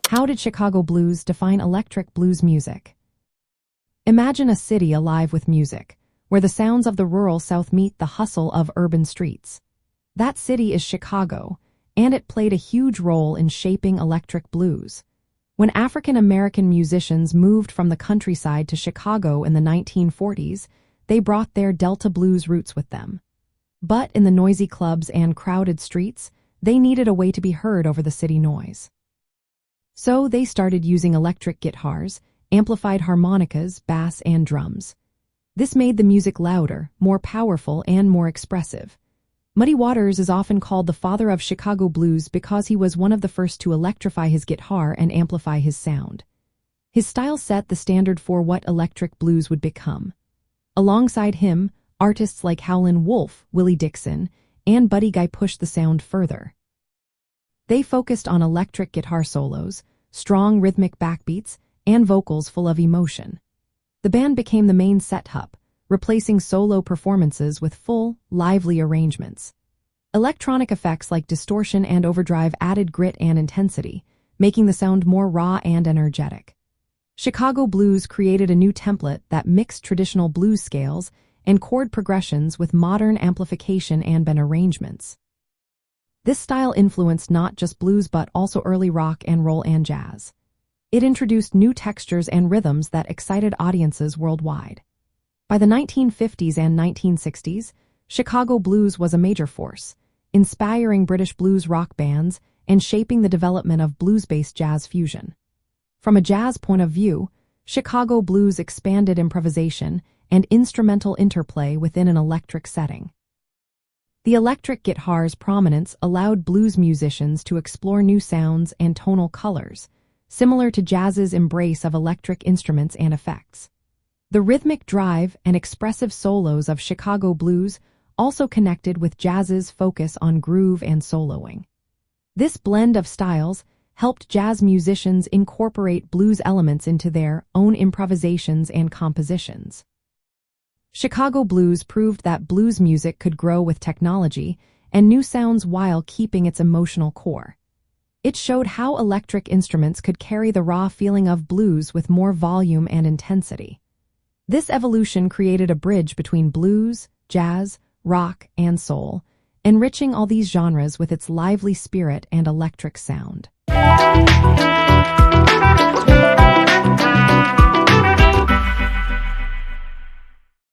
How did Chicago blues define electric blues music? Imagine a city alive with music, where the sounds of the rural South meet the hustle of urban streets. That city is Chicago, and it played a huge role in shaping electric blues. When African American musicians moved from the countryside to Chicago in the 1940s, they brought their Delta blues roots with them. But in the noisy clubs and crowded streets, they needed a way to be heard over the city noise. So they started using electric guitars, amplified harmonicas, bass, and drums. This made the music louder, more powerful, and more expressive. Muddy Waters is often called the father of Chicago blues because he was one of the first to electrify his guitar and amplify his sound. His style set the standard for what electric blues would become. Alongside him, artists like Howlin' Wolf, Willie Dixon, and Buddy Guy pushed the sound further. They focused on electric guitar solos, strong rhythmic backbeats, and vocals full of emotion. The band became the main setup, replacing solo performances with full, lively arrangements. Electronic effects like distortion and overdrive added grit and intensity, making the sound more raw and energetic. Chicago blues created a new template that mixed traditional blues scales and chord progressions with modern amplification and bend arrangements. This style influenced not just blues but also early rock and roll and jazz. It introduced new textures and rhythms that excited audiences worldwide. By the 1950s and 1960s, Chicago blues was a major force, inspiring British blues rock bands and shaping the development of blues-based jazz fusion. From a jazz point of view, Chicago blues expanded improvisation and instrumental interplay within an electric setting. The electric guitar's prominence allowed blues musicians to explore new sounds and tonal colors, similar to jazz's embrace of electric instruments and effects. The rhythmic drive and expressive solos of Chicago blues also connected with jazz's focus on groove and soloing. This blend of styles helped jazz musicians incorporate blues elements into their own improvisations and compositions. Chicago blues proved that blues music could grow with technology and new sounds while keeping its emotional core. It showed how electric instruments could carry the raw feeling of blues with more volume and intensity. This evolution created a bridge between blues, jazz, rock, and soul, enriching all these genres with its lively spirit and electric sound.